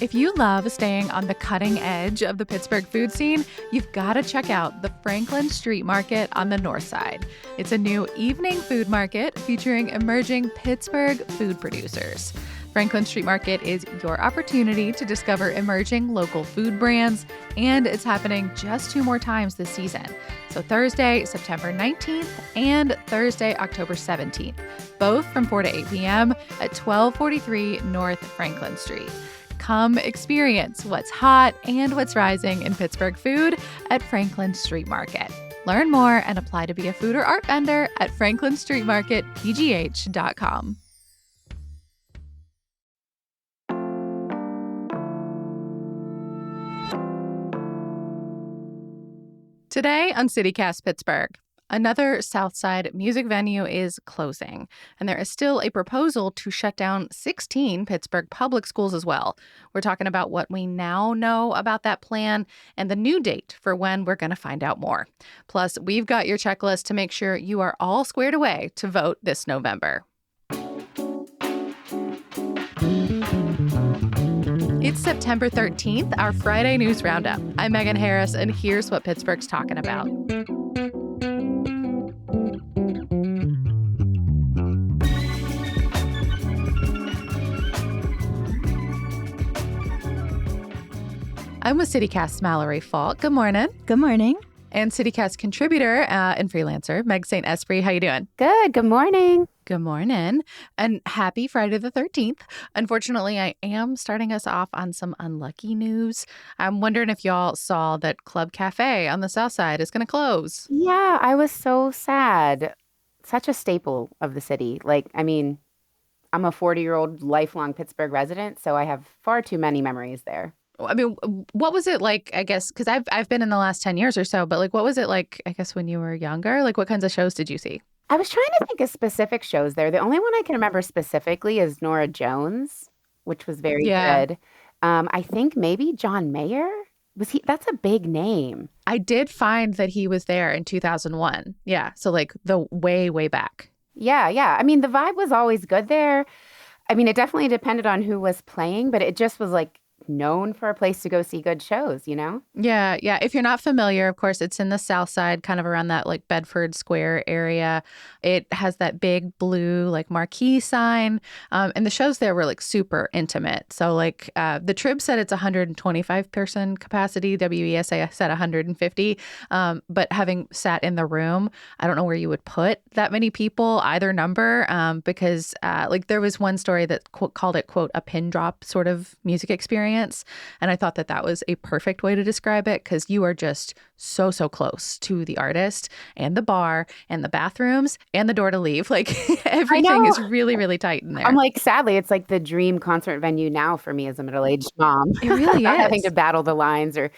If you love staying on the cutting edge of the Pittsburgh food scene, you've got to check out the Franklin Street Market on the north side. It's a new evening food market featuring emerging Pittsburgh food producers. Franklin Street Market is your opportunity to discover emerging local food brands, and it's happening just 2 more times this season. So Thursday, September 19th and Thursday, October 17th, both from 4 to 8 p.m. at 1243 North Franklin Street. Come experience what's hot and what's rising in Pittsburgh food at Franklin Street Market. Learn more and apply to be a food or art vendor at franklinstreetmarketpgh.com. Today on CityCast Pittsburgh, another Southside music venue is closing, and there is still a proposal to shut down 16 Pittsburgh public schools as well. We're talking about what we now know about that plan and the new date for when we're going to find out more. Plus, we've got your checklist to make sure you are all squared away to vote this November. It's September 13th, our Friday News Roundup. I'm Megan Harris, and here's what Pittsburgh's talking about. I'm with CityCast's Mallory Falk. Good morning. Good morning. And CityCast contributor and freelancer, Meg St. Esprit. How you doing? Good. Good morning. Good morning. And happy Friday the 13th. Unfortunately, I am starting us off on some unlucky news. I'm wondering if y'all saw that Club Cafe on the south side is going to close. Yeah, I was so sad. Such a staple of the city. I'm a 40-year-old lifelong Pittsburgh resident, so I have far too many memories there. I mean, what was it like, I guess, because I've been in the last 10 years or so, but like, what was it like, I guess, when you were younger? Like, what kinds of shows did you see? I was trying to think of specific shows there. The only one I can remember specifically is Nora Jones, which was very good. I think maybe John Mayer. That's a big name. I did find that he was there in 2001. Yeah. So like the way, way back. Yeah. I mean, the vibe was always good there. I mean, it definitely depended on who was playing, but it just was like known for a place to go see good shows, you know? Yeah. If you're not familiar, of course, it's in the south side, kind of around that like Bedford Square area. It has that big blue like marquee sign. And the shows there were like super intimate. So like the Trib said it's 125 person capacity. WESA said 150. But having sat in the room, I don't know where you would put that many people, either number, because like there was one story that called it, quote, a pin drop sort of music experience. And I thought that was a perfect way to describe it because you are just so close to the artist and the bar and the bathrooms and the door to leave. Like everything is really, really tight in there. I'm like, sadly, it's like the dream concert venue now for me as a middle-aged mom. It really not is. Having to battle the lines or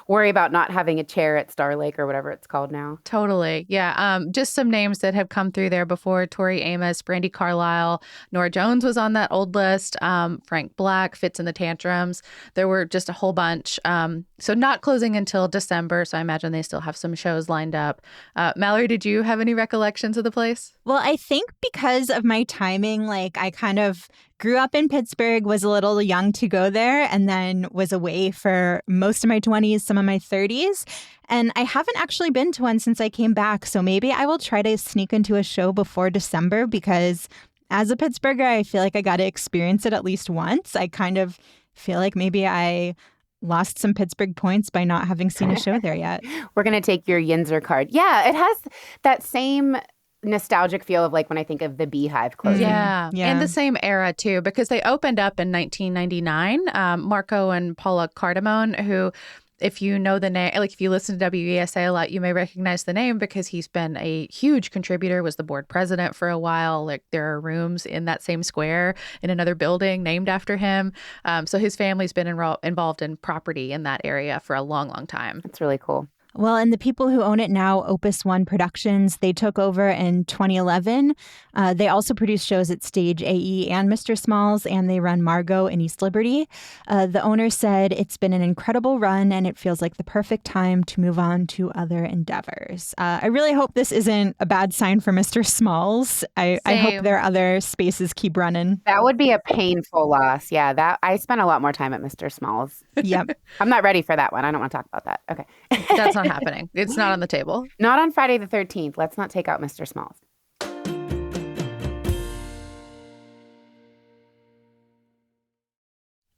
worry about not having a chair at Star Lake or whatever it's called now. Totally. Yeah. Just some names that have come through there before. Tori Amos, Brandy Carlisle, Nora Jones was on that old list. Frank Black, Fits in the Tantrums. There were just a whole bunch. So not closing until December. So I imagine they still have some shows lined up. Mallory, did you have any recollections of the place? Well, I think because of my timing, like I kind of grew up in Pittsburgh, was a little young to go there, and then was away for most of my 20s, some of my 30s. And I haven't actually been to one since I came back. So maybe I will try to sneak into a show before December because as a Pittsburgher, I feel like I got to experience it at least once. I kind of feel like maybe I lost some Pittsburgh points by not having seen a show there yet. We're going to take your Yinzer card. Yeah, it has that same nostalgic feel of like when I think of the Beehive closing. Yeah. And the same era too, because they opened up in 1999. Marco and Paula Cardamone, who, if you know the name, like if you listen to WESA a lot, you may recognize the name because he's been a huge contributor, was the board president for a while. Like there are rooms in that same square in another building named after him. So his family's been involved in property in that area for a long, long time. That's really cool. Well, and the people who own it now, Opus One Productions, they took over in 2011. They also produce shows at Stage AE and Mr. Smalls, and they run Margot in East Liberty. The owner said it's been an incredible run, and it feels like the perfect time to move on to other endeavors. I really hope this isn't a bad sign for Mr. Smalls. I hope their other spaces keep running. That would be a painful loss. Yeah, that I spent a lot more time at Mr. Smalls. Yep. I'm not ready for that one. I don't want to talk about that. Okay. That's not happening. It's not on the table. Not on Friday the 13th. Let's not take out Mr. Smalls.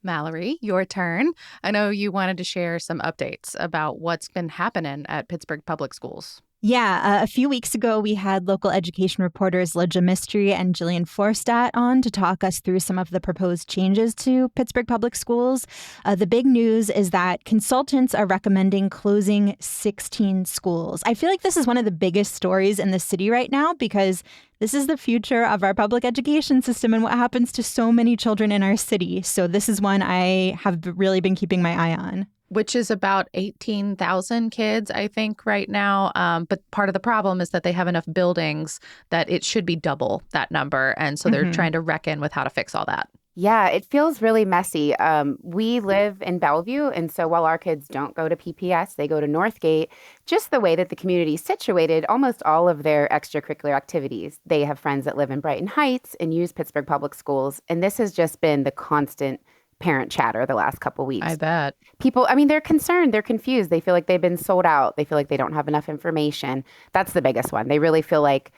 Mallory, your turn. I know you wanted to share some updates about what's been happening at Pittsburgh Public Schools. Yeah, a few weeks ago, we had local education reporters Lidja Mystery and Jillian Forstat on to talk us through some of the proposed changes to Pittsburgh Public Schools. The big news is that consultants are recommending closing 16 schools. I feel like this is one of the biggest stories in the city right now because this is the future of our public education system and what happens to so many children in our city. So this is one I have really been keeping my eye on. Which is about 18,000 kids, I think, right now. But part of the problem is that they have enough buildings that it should be double that number. And so they're trying to reckon with how to fix all that. Yeah, it feels really messy. We live in Bellevue, and so while our kids don't go to PPS, they go to Northgate. Just the way that the community is situated, almost all of their extracurricular activities, they have friends that live in Brighton Heights and use Pittsburgh Public Schools. And this has just been the constant parent chatter the last couple weeks. I bet. People, I mean, they're concerned. They're confused. They feel like they've been sold out. They feel like they don't have enough information. That's the biggest one. They really feel like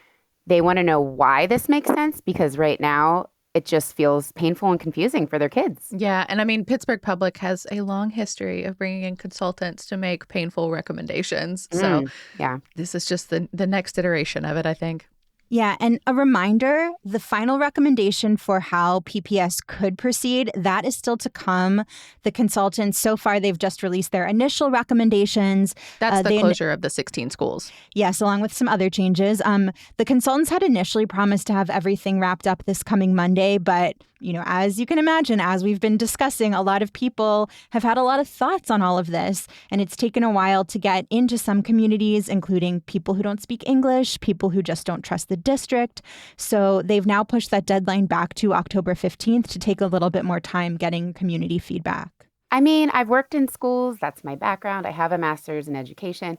they want to know why this makes sense because right now it just feels painful and confusing for their kids. Yeah. And I mean, Pittsburgh Public has a long history of bringing in consultants to make painful recommendations. So yeah, this is just the next iteration of it, I think. Yeah, and a reminder, the final recommendation for how PPS could proceed, that is still to come. The consultants, so far, they've just released their initial recommendations. That's the closure of the 16 schools. Yes, along with some other changes. The consultants had initially promised to have everything wrapped up this coming Monday, but as you can imagine, as we've been discussing, a lot of people have had a lot of thoughts on all of this, and it's taken a while to get into some communities, including people who don't speak English, people who just don't trust the district. So they've now pushed that deadline back to October 15th to take a little bit more time getting community feedback. I mean, I've worked in schools. That's my background. I have a master's in education.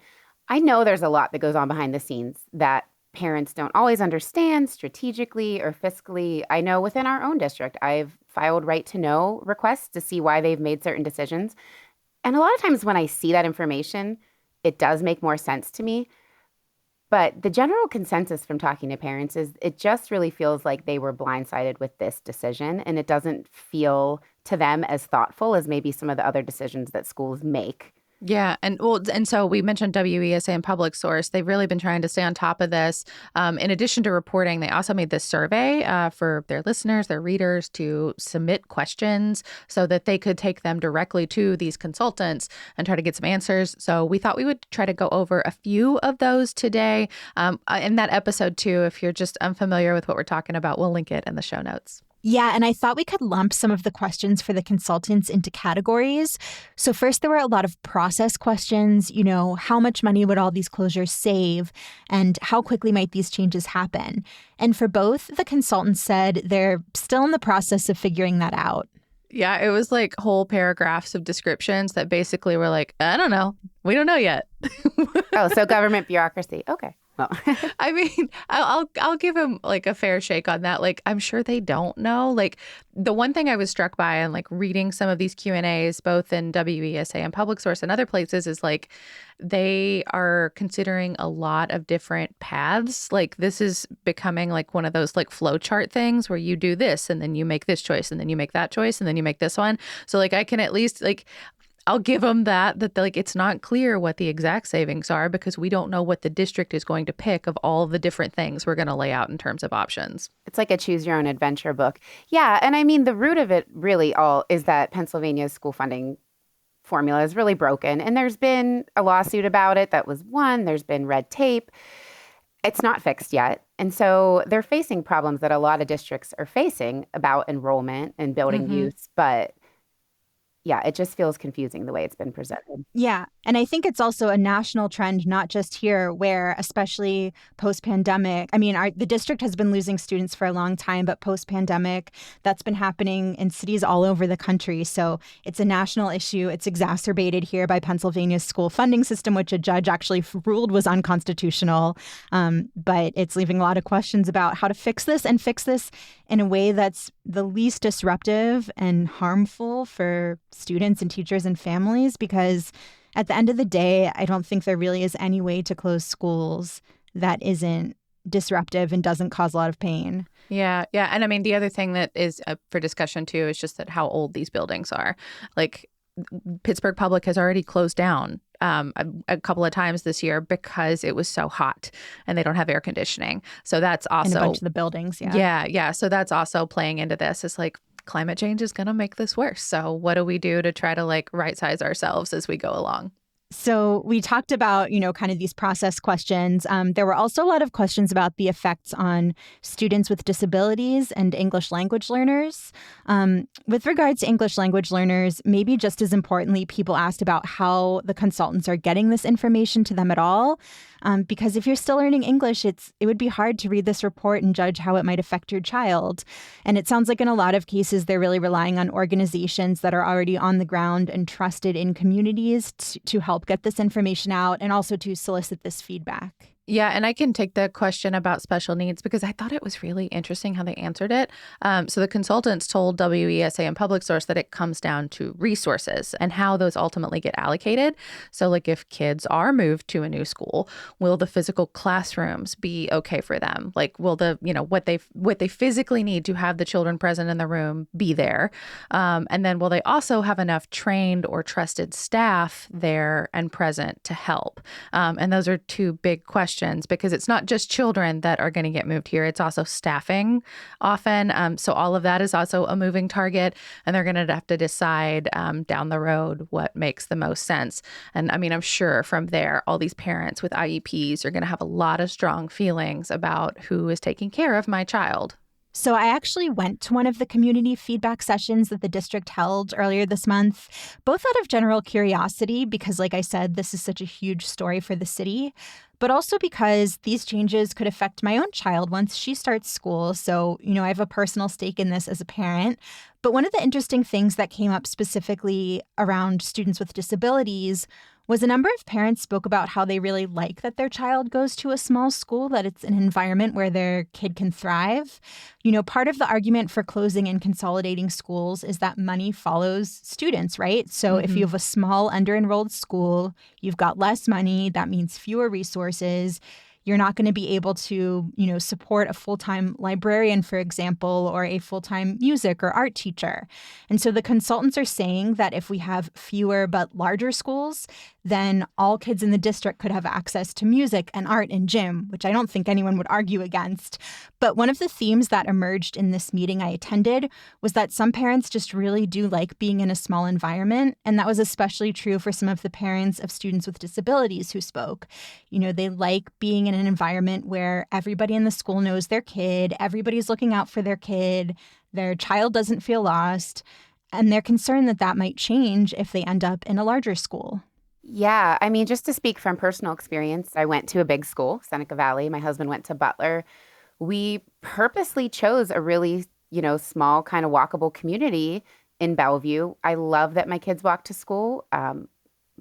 I know there's a lot that goes on behind the scenes that parents don't always understand strategically or fiscally. I know within our own district, I've filed right to know requests to see why they've made certain decisions. And a lot of times when I see that information, it does make more sense to me. But the general consensus from talking to parents is it just really feels like they were blindsided with this decision, and it doesn't feel to them as thoughtful as maybe some of the other decisions that schools make. Yeah. And so we mentioned WESA and Public Source. They've really been trying to stay on top of this. In addition to reporting, they also made this survey for their listeners, their readers to submit questions so that they could take them directly to these consultants and try to get some answers. So we thought we would try to go over a few of those today. In that episode, too, if you're just unfamiliar with what we're talking about, we'll link it in the show notes. Yeah, and I thought we could lump some of the questions for the consultants into categories. So first, there were a lot of process questions. How much money would all these closures save? And how quickly might these changes happen? And for both, the consultants said they're still in the process of figuring that out. Yeah, it was like whole paragraphs of descriptions that basically were like, I don't know. We don't know yet. Oh, so government bureaucracy. Okay. Well, I mean, I'll give him like a fair shake on that. Like, I'm sure they don't know. Like, the one thing I was struck by in like reading some of these Q&As, both in WESA and Public Source and other places, is like they are considering a lot of different paths. Like, this is becoming like one of those like flow chart things where you do this and then you make this choice and then you make that choice and then you make this one. So like I can at least like I'll give them that like it's not clear what the exact savings are because we don't know what the district is going to pick of all the different things we're going to lay out in terms of options. It's like a choose your own adventure book. Yeah. And I mean, the root of it really all is that Pennsylvania's school funding formula is really broken. And there's been a lawsuit about it that was won. There's been red tape. It's not fixed yet. And so they're facing problems that a lot of districts are facing about enrollment and building use. But yeah, it just feels confusing the way it's been presented. Yeah. And I think it's also a national trend, not just here, where especially post-pandemic, I mean, the district has been losing students for a long time, but post-pandemic, that's been happening in cities all over the country. So it's a national issue. It's exacerbated here by Pennsylvania's school funding system, which a judge actually ruled was unconstitutional. But it's leaving a lot of questions about how to fix this and fix this in a way that's the least disruptive and harmful for students and teachers and families, because at the end of the day, I don't think there really is any way to close schools that isn't disruptive and doesn't cause a lot of pain. Yeah. Yeah. And I mean, the other thing that is up for discussion too is just that how old these buildings are. Like Pittsburgh Public has already closed down a couple of times this year because it was so hot and they don't have air conditioning. So that's also in a bunch of the buildings. Yeah. So that's also playing into this. It's like climate change is going to make this worse. So what do we do to try to like right size ourselves as we go along? So we talked about, kind of these process questions. There were also a lot of questions about the effects on students with disabilities and English language learners. With regards to English language learners, maybe just as importantly, people asked about how the consultants are getting this information to them at all. Because if you're still learning English, it would be hard to read this report and judge how it might affect your child. And it sounds like in a lot of cases, they're really relying on organizations that are already on the ground and trusted in communities to help get this information out and also to solicit this feedback. Yeah, and I can take the question about special needs because I thought it was really interesting how they answered it. So the consultants told WESA and Public Source that it comes down to resources and how those ultimately get allocated. So like if kids are moved to a new school, will the physical classrooms be okay for them? Like will the, what they physically need to have the children present in the room be there? And then will they also have enough trained or trusted staff there and present to help? And those are two big questions. Because it's not just children that are going to get moved here. It's also staffing often. So all of that is also a moving target. And they're going to have to decide down the road what makes the most sense. And I mean, I'm sure from there, all these parents with IEPs are going to have a lot of strong feelings about who is taking care of my child. So I actually went to one of the community feedback sessions that the district held earlier this month, both out of general curiosity, because like I said, this is such a huge story for the city, but also because these changes could affect my own child once she starts school. So, I have a personal stake in this as a parent. But one of the interesting things that came up specifically around students with disabilities was a number of parents spoke about how they really like that their child goes to a small school, that it's an environment where their kid can thrive. Part of the argument for closing and consolidating schools is that money follows students, right? So if you have a small under-enrolled school, you've got less money, that means fewer resources. You're not going to be able to, support a full-time librarian, for example, or a full-time music or art teacher. And so the consultants are saying that if we have fewer but larger schools, then all kids in the district could have access to music and art and gym, which I don't think anyone would argue against. But one of the themes that emerged in this meeting I attended was that some parents just really do like being in a small environment. And that was especially true for some of the parents of students with disabilities who spoke. They like being in an environment where everybody in the school knows their kid, everybody's looking out for their kid, their child doesn't feel lost, and they're concerned that that might change if they end up in a larger school. Yeah, I mean, just to speak from personal experience, I went to a big school, Seneca Valley. My husband went to Butler. We purposely chose a really, small kind of walkable community in Bellevue. I love that my kids walk to school.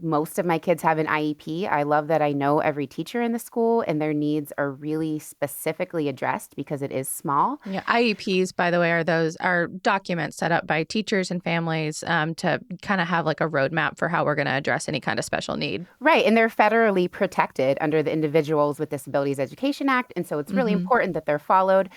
Most of my kids have an IEP. I love that I know every teacher in the school and their needs are really specifically addressed because it is small. Yeah, IEPs, by the way, are documents set up by teachers and families to kind of have like a roadmap for how we're going to address any kind of special need. Right. And they're federally protected under the Individuals with Disabilities Education Act. And so it's really important that they're followed.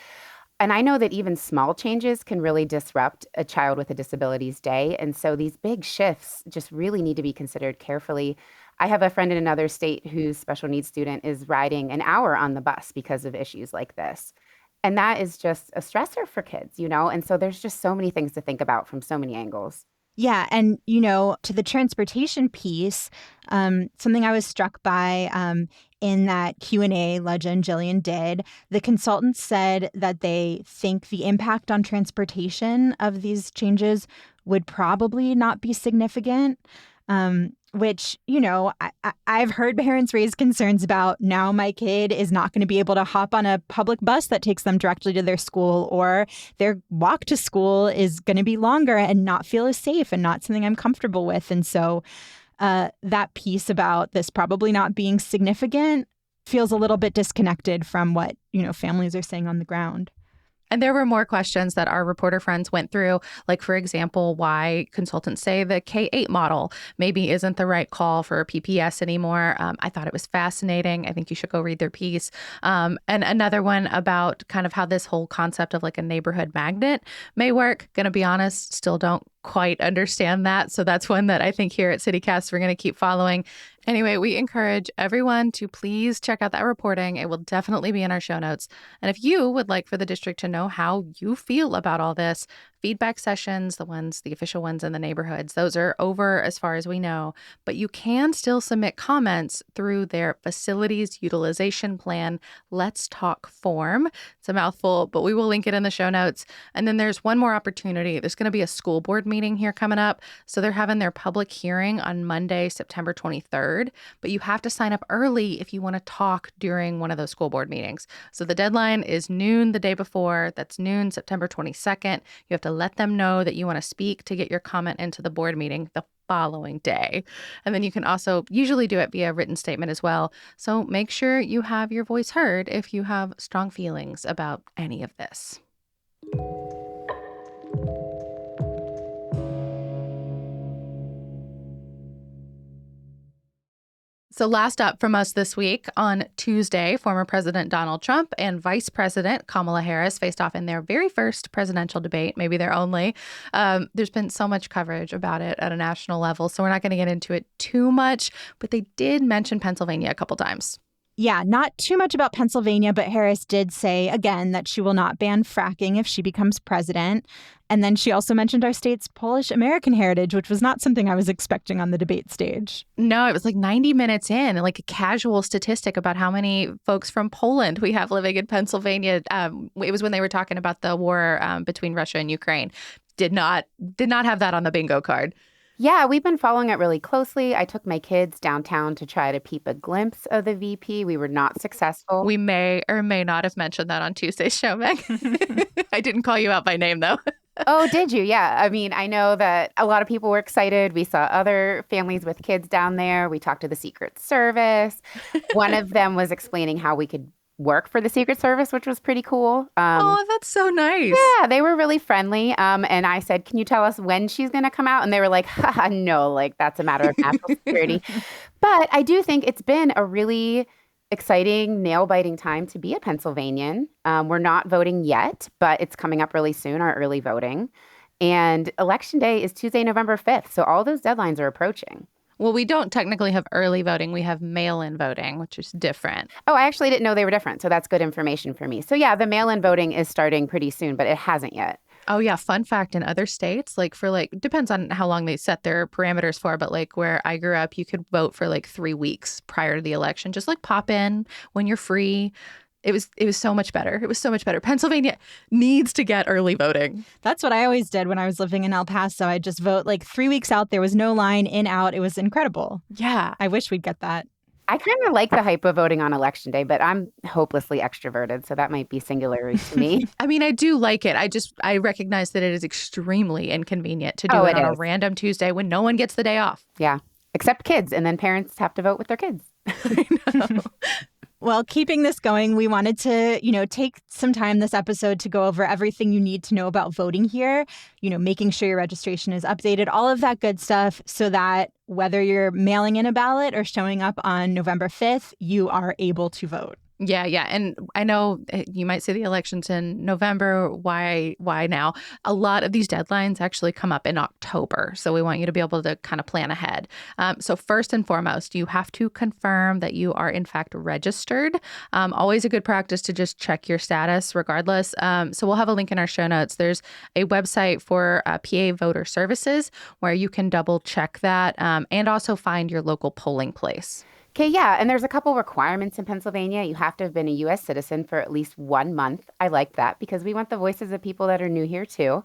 And I know that even small changes can really disrupt a child with a disability's day. And so these big shifts just really need to be considered carefully. I have a friend in another state whose special needs student is riding an hour on the bus because of issues like this. And that is just a stressor for kids, And so there's just so many things to think about from so many angles. Yeah. And, to the transportation piece, something I was struck by in that Q&A Legend Jillian did, the consultants said that they think the impact on transportation of these changes would probably not be significant. Which, I've heard parents raise concerns about. Now my kid is not going to be able to hop on a public bus that takes them directly to their school, or their walk to school is going to be longer and not feel as safe and not something I'm comfortable with. And so that piece about this probably not being significant feels a little bit disconnected from what, families are saying on the ground. And there were more questions that our reporter friends went through, like, for example, why consultants say the K-8 model maybe isn't the right call for a PPS anymore. I thought it was fascinating. I think you should go read their piece. And another one about kind of how this whole concept of like a neighborhood magnet may work. Going to be honest, still don't quite understand that. So that's one that I think here at CityCast we're going to keep following. Anyway, we encourage everyone to please check out that reporting. It will definitely be in our show notes. And if you would like for the district to know how you feel about all this, feedback sessions, the official ones in the neighborhoods, those are over as far as we know. But you can still submit comments through their facilities utilization plan Let's Talk form. It's a mouthful, but we will link it in the show notes. And then there's one more opportunity. There's going to be a school board meeting here coming up. So they're having their public hearing on Monday, September 23rd. But you have to sign up early if you want to talk during one of those school board meetings. So the deadline is noon the day before. That's noon, September 22nd. You have to let them know that you want to speak to get your comment into the board meeting the following day. And then you can also usually do it via written statement as well. So make sure you have your voice heard if you have strong feelings about any of this. So last up from us this week, on Tuesday, former President Donald Trump and Vice President Kamala Harris faced off in their very first presidential debate, maybe their only. There's been so much coverage about it at a national level, so we're not going to get into it too much, but they did mention Pennsylvania a couple times. Yeah, not too much about Pennsylvania, but Harris did say, again, that she will not ban fracking if she becomes president. And then she also mentioned our state's Polish-American heritage, which was not something I was expecting on the debate stage. No, it was like 90 minutes in, and like a casual statistic about how many folks from Poland we have living in Pennsylvania. It was when they were talking about the war between Russia and Ukraine. Did not have that on the bingo card. Yeah, we've been following it really closely. I took my kids downtown to try to peep a glimpse of the VP. We were not successful. We may or may not have mentioned that on Tuesday's show, Meg. I didn't call you out by name, though. Oh, did you? Yeah. I mean, I know that a lot of people were excited. We saw other families with kids down there. We talked to the Secret Service. One of them was explaining how we could work for the Secret Service, which was pretty cool. Oh, that's so nice. Yeah, they were really friendly. And I said, can you tell us when she's going to come out? And they were like, no, like that's a matter of national security. But I do think it's been a really exciting, nail-biting time to be a Pennsylvanian. We're not voting yet, but it's coming up really soon, our early voting. And Election Day is Tuesday, November 5th. So all those deadlines are approaching. Well, we don't technically have early voting. We have mail-in voting, which is different. Oh, I actually didn't know they were different. So that's good information for me. So yeah, the mail-in voting is starting pretty soon, but it hasn't yet. Oh, yeah. Fun fact, in other states, depends on how long they set their parameters for, but like where I grew up, you could vote for like 3 weeks prior to the election. Just like pop in when you're free. It was so much better. It was so much better. Pennsylvania needs to get early voting. That's what I always did when I was living in El Paso. I'd just vote like 3 weeks out. There was no line, in, out. It was incredible. Yeah. I wish we'd get that. I kind of like the hype of voting on Election Day, but I'm hopelessly extroverted, so that might be singular to me. I mean, I do like it. I recognize that it is extremely inconvenient to do it on a random Tuesday when no one gets the day off. Yeah, except kids, and then parents have to vote with their kids. I know. Well, keeping this going, we wanted to, take some time this episode to go over everything you need to know about voting here, making sure your registration is updated, all of that good stuff, so that whether you're mailing in a ballot or showing up on November 5th, you are able to vote. Yeah. And I know you might say the election's in November. Why now? A lot of these deadlines actually come up in October. So we want you to be able to kind of plan ahead. So first and foremost, you have to confirm that you are in fact registered. Always a good practice to just check your status regardless. So we'll have a link in our show notes. There's a website for PA Voter Services where you can double check that and also find your local polling place. Okay, yeah, and there's a couple requirements in Pennsylvania. You have to have been a U.S. citizen for at least 1 month. I like that because we want the voices of people that are new here too.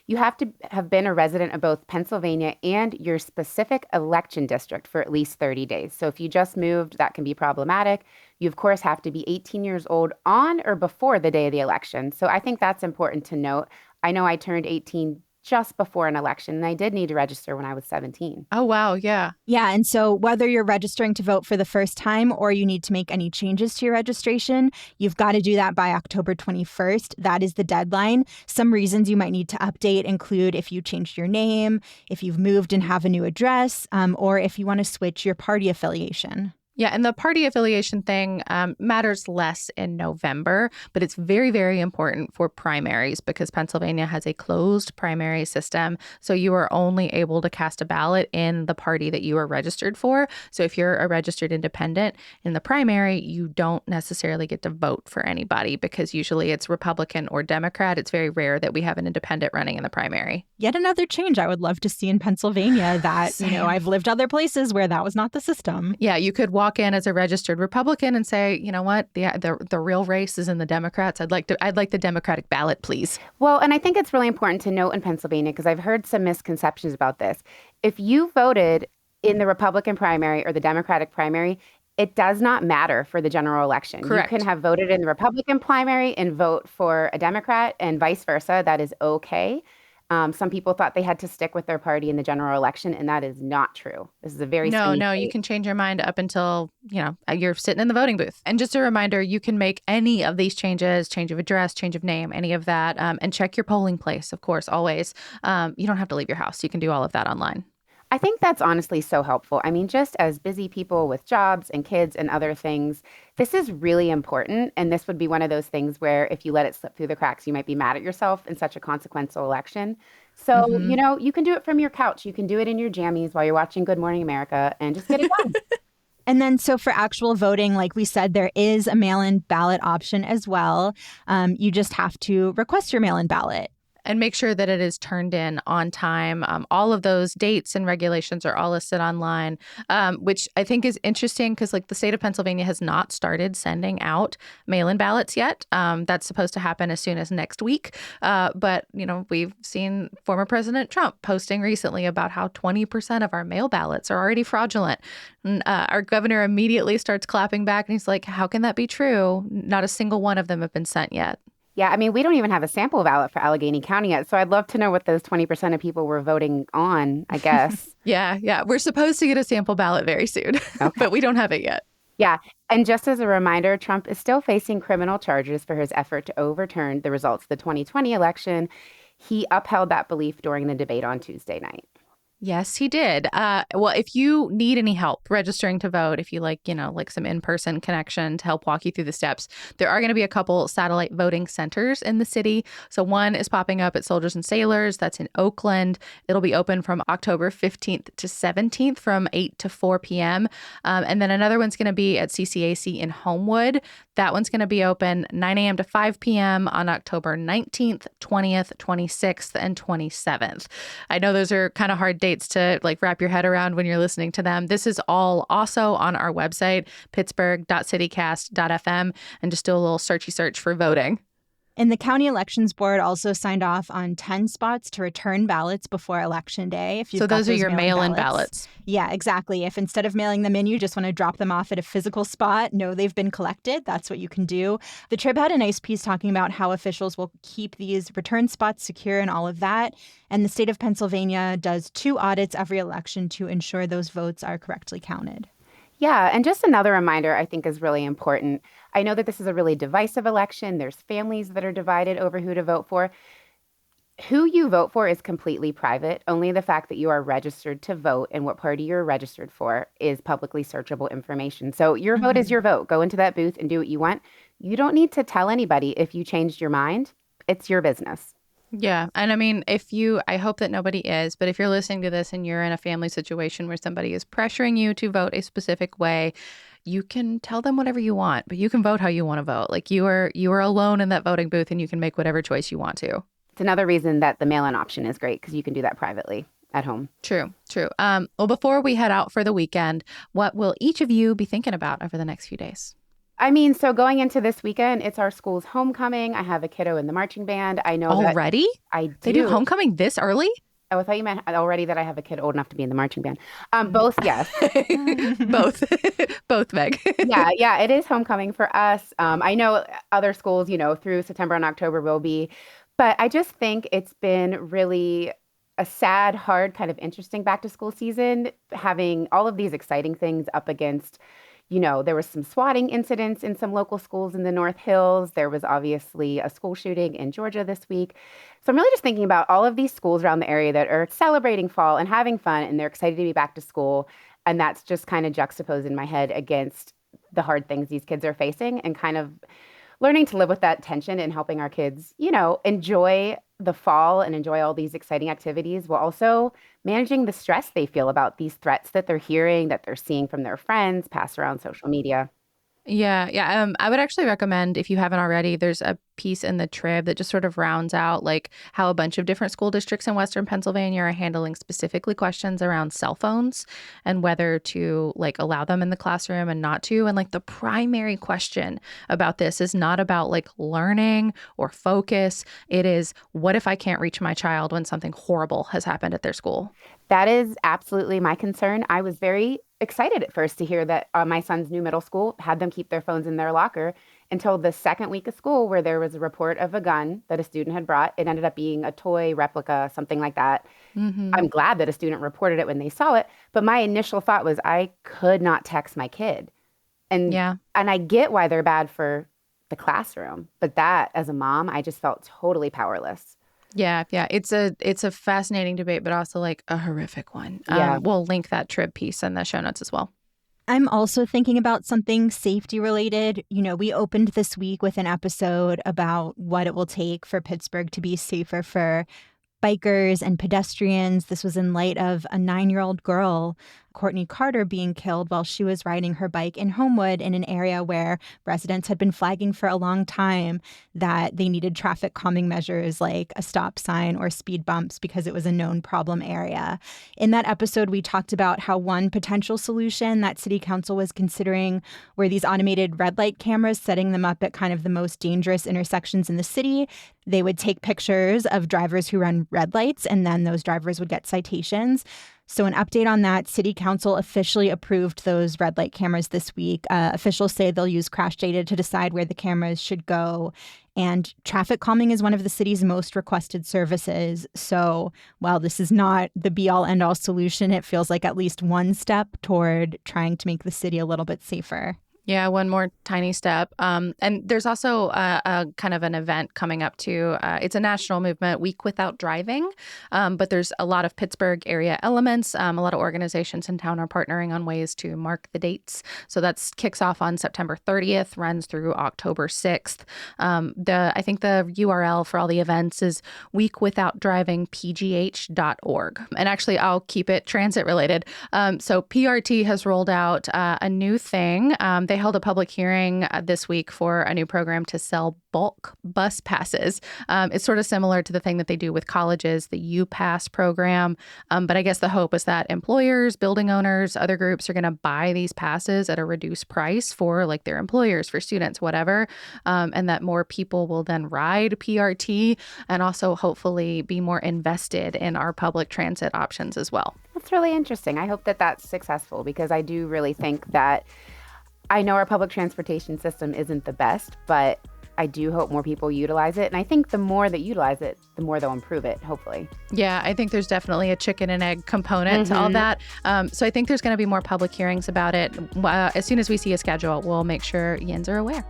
You have to have been a resident of both Pennsylvania and your specific election district for at least 30 days. So if you just moved, that can be problematic. You, of course, have to be 18 years old on or before the day of the election. So I think that's important to note. I know I turned 18 just before an election, and I did need to register when I was 17. Oh, wow. Yeah. Yeah, and so whether you're registering to vote for the first time or you need to make any changes to your registration, you've got to do that by October 21st. That is the deadline. Some reasons you might need to update include if you changed your name, if you've moved and have a new address, or if you want to switch your party affiliation. Yeah, and the party affiliation thing matters less in November, but it's very, very important for primaries because Pennsylvania has a closed primary system. So you are only able to cast a ballot in the party that you are registered for. So if you're a registered independent in the primary, you don't necessarily get to vote for anybody because usually it's Republican or Democrat. It's very rare that we have an independent running in the primary. Yet another change I would love to see in Pennsylvania that, I've lived other places where that was not the system. Yeah, you could walk in as a registered Republican and say, you know what, the real race is in the Democrats. I'd like the Democratic ballot, please. Well, and I think it's really important to note in Pennsylvania, because I've heard some misconceptions about this. If you voted in the Republican primary or the Democratic primary, it does not matter for the general election. Correct. You can have voted in the Republican primary and vote for a Democrat and vice versa. That is okay. Some people thought they had to stick with their party in the general election, and that is not true. This is a very No, state. you can change your mind up until, you're sitting in the voting booth. And just a reminder, you can make any of these changes, change of address, change of name, any of that, and check your polling place, of course, always. You don't have to leave your house. You can do all of that online. I think that's honestly so helpful. I mean, just as busy people with jobs and kids and other things, this is really important. And this would be one of those things where if you let it slip through the cracks, you might be mad at yourself in such a consequential election. So, you can do it from your couch. You can do it in your jammies while you're watching Good Morning America and just get it done. And then so for actual voting, like we said, there is a mail-in ballot option as well. You just have to request your mail-in ballot. And make sure that it is turned in on time. All of those dates and regulations are all listed online, which I think is interesting because the state of Pennsylvania has not started sending out mail-in ballots yet. That's supposed to happen as soon as next week. But, we've seen former President Trump posting recently about how 20% of our mail ballots are already fraudulent. And, our governor immediately starts clapping back and he's like, how can that be true? Not a single one of them have been sent yet. Yeah, I mean, we don't even have a sample ballot for Allegheny County yet. So I'd love to know what those 20% of people were voting on, I guess. Yeah. We're supposed to get a sample ballot very soon, but we don't have it yet. Yeah. And just as a reminder, Trump is still facing criminal charges for his effort to overturn the results of the 2020 election. He upheld that belief during the debate on Tuesday night. Yes, he did. Well, if you need any help registering to vote, if you like some in-person connection to help walk you through the steps, there are going to be a couple satellite voting centers in the city. So one is popping up at Soldiers and Sailors. That's in Oakland. It'll be open from October 15th to 17th from 8 to 4 p.m. And then another one's going to be at CCAC in Homewood. That one's going to be open 9 a.m. to 5 p.m. on October 19th, 20th, 26th, and 27th. I know those are kind of hard dates to wrap your head around when you're listening to them. This is all also on our website, pittsburgh.citycast.fm, and just do a little searchy search for voting. And the county elections board also signed off on 10 spots to return ballots before Election Day. So those are your mail-in ballots. Yeah, exactly. If instead of mailing them in, you just want to drop them off at a physical spot, know they've been collected, that's what you can do. The Trib had a nice piece talking about how officials will keep these return spots secure and all of that. And the state of Pennsylvania does 2 audits every election to ensure those votes are correctly counted. Yeah, and just another reminder I think is really important. I know that this is a really divisive election. There's families that are divided over who to vote for. Who you vote for is completely private. Only the fact that you are registered to vote and what party you're registered for is publicly searchable information. So your vote is your vote. Go into that booth and do what you want. You don't need to tell anybody if you changed your mind. It's your business. Yeah. And I mean, I hope that nobody is, but if you're listening to this and you're in a family situation where somebody is pressuring you to vote a specific way, you can tell them whatever you want, but you can vote how you want to vote. You are alone in that voting booth and you can make whatever choice you want to. It's another reason that the mail-in option is great because you can do that privately. at home. True. Well, before we head out for the weekend, what will each of you be thinking about over the next few days? I mean, so going into this weekend, it's our school's homecoming. I have a kiddo in the marching band. I know that Already? I They do do. homecoming this early? Oh, I thought you meant already that I have a kid old enough to be in the marching band. Both, yes. Both. Both, Meg. Yeah, it is homecoming for us. I know other schools, through September and October will be, but I just think it's been really a sad, hard, kind of interesting back to school season, having all of these exciting things up against, there was some swatting incidents in some local schools in the North Hills. There was obviously a school shooting in Georgia this week. So I'm really just thinking about all of these schools around the area that are celebrating fall and having fun, and they're excited to be back to school. And that's just kind of juxtaposed in my head against the hard things these kids are facing, and kind of learning to live with that tension and helping our kids, enjoy the fall and enjoy all these exciting activities while also managing the stress they feel about these threats that they're hearing, that they're seeing from their friends, passed around social media. Yeah. I would actually recommend, if you haven't already, there's a piece in the Trib that just sort of rounds out like how a bunch of different school districts in Western Pennsylvania are handling specifically questions around cell phones and whether to like allow them in the classroom and not to. And like the primary question about this is not about like learning or focus. It is, what if I can't reach my child when something horrible has happened at their school? That is absolutely my concern. I was very excited at first to hear that my son's new middle school had them keep their phones in their locker until the second week of school, where there was a report of a gun that a student had brought. It ended up being a toy replica, something like that. Mm-hmm. I'm glad that a student reported it when they saw it. But my initial thought was I could not text my kid. And Yeah. and I get why they're bad for the classroom. But that, as a mom, I just felt totally powerless. Yeah. It's a fascinating debate, but also like a horrific one. Yeah. We'll link that Trib piece in the show notes as well. I'm also thinking about something safety related. We opened this week with an episode about what it will take for Pittsburgh to be safer for bikers and pedestrians. This was in light of a 9-year-old girl, Courtney Carter, being killed while she was riding her bike in Homewood, in an area where residents had been flagging for a long time that they needed traffic calming measures like a stop sign or speed bumps because it was a known problem area. In that episode, we talked about how one potential solution that City Council was considering were these automated red light cameras, setting them up at kind of the most dangerous intersections in the city. They would take pictures of drivers who run red lights, and then those drivers would get citations. So an update on that, City Council officially approved those red light cameras this week. Officials say they'll use crash data to decide where the cameras should go. And traffic calming is one of the city's most requested services. So while this is not the be-all, end-all solution, it feels like at least one step toward trying to make the city a little bit safer. Yeah, one more tiny step. And there's also a kind of an event coming up too. It's a national movement, Week Without Driving. But there's a lot of Pittsburgh area elements. A lot of organizations in town are partnering on ways to mark the dates. So that kicks off on September 30th, runs through October 6th. I think the URL for all the events is weekwithoutdrivingpgh.org. And actually, I'll keep it transit related. So PRT has rolled out a new thing. They held a public hearing this week for a new program to sell bulk bus passes. It's sort of similar to the thing that they do with colleges, the UPass program. But I guess the hope is that employers, building owners, other groups are going to buy these passes at a reduced price for like their employers, for students, whatever. And that more people will then ride PRT and also hopefully be more invested in our public transit options as well. That's really interesting. I hope that that's successful, because I do really think that I know our public transportation system isn't the best, but I do hope more people utilize it. And I think the more that utilize it, the more they'll improve it, hopefully. Yeah, I think there's definitely a chicken and egg component to all that. So I think there's going to be more public hearings about it. As soon as we see a schedule, we'll make sure Yins are aware.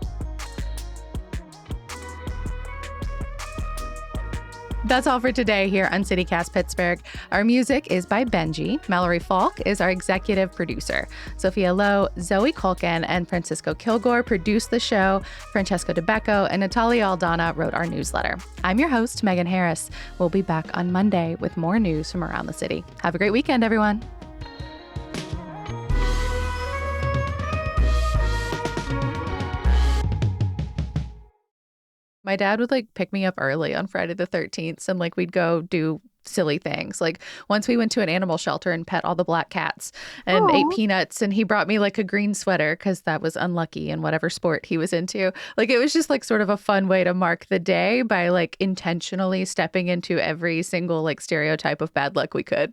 That's all for today here on CityCast Pittsburgh. Our music is by Benji. Mallory Falk is our executive producer. Sophia Lowe, Zoe Culkin, and Francisco Kilgore produced the show. Francesco DeBecco and Natalia Aldana wrote our newsletter. I'm your host, Megan Harris. We'll be back on Monday with more news from around the city. Have a great weekend, everyone. My dad would like pick me up early on Friday the 13th and like we'd go do silly things. Like once we went to an animal shelter and pet all the black cats and ate Oh, peanuts, and he brought me like a green sweater because that was unlucky in whatever sport he was into. Like it was just like sort of a fun way to mark the day by like intentionally stepping into every single like stereotype of bad luck we could.